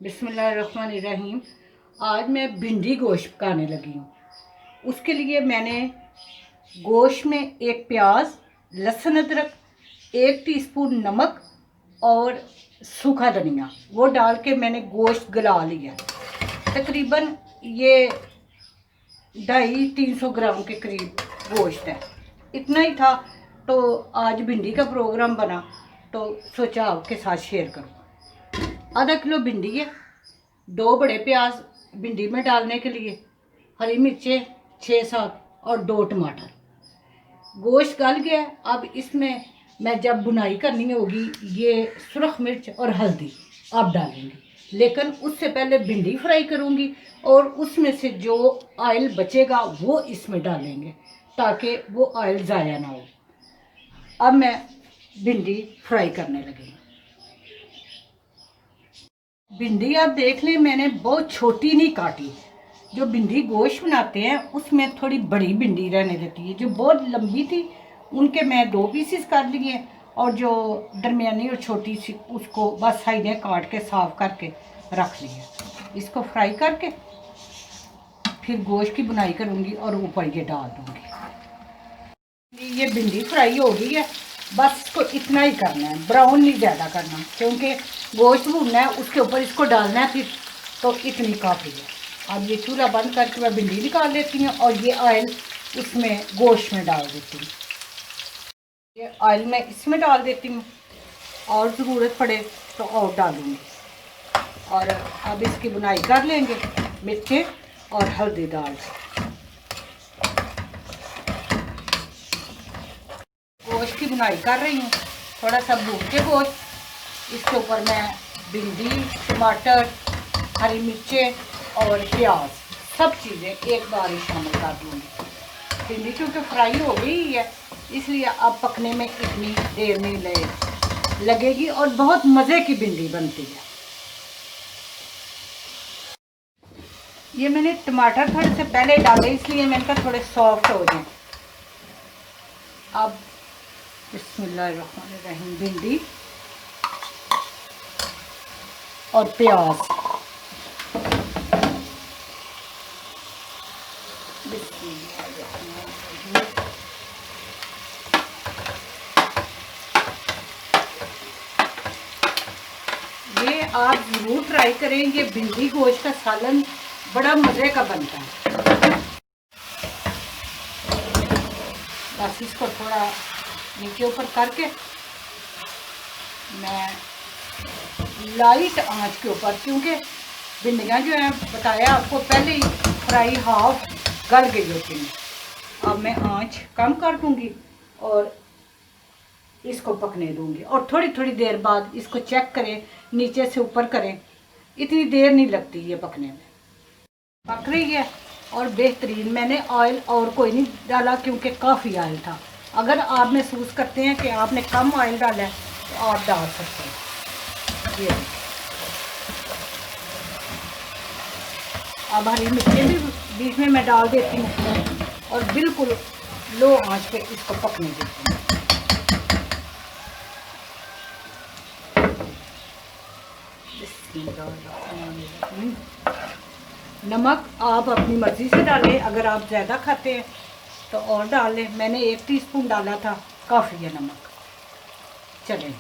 बिस्मिल्लाहिर्रहमानिर्रहीम। आज मैं भिंडी गोश्त पकाने लगी हूँ। उसके लिए मैंने गोश्त में एक प्याज, लहसुन, अदरक, 1 टीस्पून नमक और सूखा धनिया वो डाल के मैंने गोश्त गला लिया। तकरीबन ये 250-300 ग्राम के करीब गोश्त है। इतना ही था। तो आज भिंडी का प्रोग्राम बना तो सोचा आपके साथ शेयर करूँ। आधा किलो भिंडी है, 2 बड़े प्याज भिंडी में डालने के लिए, हरी मिर्चें 6-7 और 2 टमाटर। गोश्त गल गया। अब इसमें मैं जब बुनाई करनी होगी ये सुरख मिर्च और हल्दी आप डालेंगे, लेकिन उससे पहले भिंडी फ्राई करूँगी और उसमें से जो ऑयल बचेगा वो इसमें डालेंगे ताकि वो ऑयल ज़ाया ना हो। अब मैं भिंडी फ्राई करने लगी। भिंडी आप देख लें, मैंने बहुत छोटी नहीं काटी। जो भिंडी गोश्त बनाते हैं उसमें थोड़ी बड़ी भिंडी रहने देती है। जो बहुत लंबी थी उनके मैं 2 पीसेस कर लिए और जो दरमियानी और छोटी सी उसको बस साइडें काट के साफ करके रख लिया। इसको फ्राई करके फिर गोश्त की बुनाई करूँगी और ऊपर ये डाल दूँगी। ये भिंडी फ्राई हो गई है। बस इसको इतना ही करना है, ब्राउन नहीं ज़्यादा करना, क्योंकि गोश्त भूनना है उसके ऊपर इसको डालना है फिर, तो इतनी काफ़ी है। अब ये चूल्हा बंद करके मैं भिंडी निकाल लेती हूँ और ये ऑयल इसमें गोश्त में डाल देती हूँ। ये ऑयल मैं इसमें डाल देती हूँ और ज़रूरत पड़े तो और डालूँगी। और अब इसकी बुनाई कर लेंगे मिर्चें और हल्दी डाल। गोश्त की बुनाई कर रही हूँ, थोड़ा सा भून के गोश्त। इसके ऊपर मैं भिंडी, टमाटर, हरी मिर्चें और प्याज सब चीज़ें एक बार ही शामिल कर दूँगी। भिंडी क्योंकि फ्राई हो गई है इसलिए अब पकने में इतनी देर नहीं लगेगी और बहुत मज़े की भिंडी बनती है। ये मैंने टमाटर थोड़े से पहले डाले इसलिए मैंने कहा थोड़े सॉफ्ट हो जाए। अब बिस्मिल्लाहिर्रहमानिर्रहीम भिंडी और प्याज, ये आप ज़रूर ट्राई करें। ये भिंडी गोश्त का सालन बड़ा मज़े का बनता है। बस इसको थोड़ा नीचे ऊपर करके मैं लाइट आंच के ऊपर, क्योंकि भिंडियाँ जो है बताया आपको पहले ही फ्राई हाफ गल गई होती हैं। अब मैं आंच कम कर दूँगी और इसको पकने दूँगी और थोड़ी थोड़ी देर बाद इसको चेक करें, नीचे से ऊपर करें। इतनी देर नहीं लगती ये पकने में। पक रही है और बेहतरीन। मैंने ऑयल और कोई नहीं डाला क्योंकि काफ़ी ऑयल था। अगर आप महसूस करते हैं कि आपने कम ऑयल डाला है तो आप डाल सकते हैं। ये अब हरी मिर्चें भी बीच में मैं डाल देती हूँ और बिल्कुल लो आंच पे इसको पकने देती हूँ। नमक आप अपनी मर्ज़ी से डालें, अगर आप ज़्यादा खाते हैं तो और डाल लें। मैंने 1 टीस्पून डाला था, काफ़ी है नमक। चलें,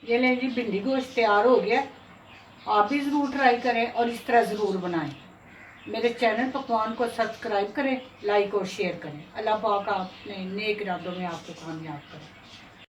ये लें जी, भिंडी गोश्त तैयार हो गया। आप भी ज़रूर ट्राई करें और इस तरह ज़रूर बनाएं। मेरे चैनल पकवान को सब्सक्राइब करें, लाइक और शेयर करें। अल्लाह पाक आपने नेक इरादों में आपको कामयाब करें।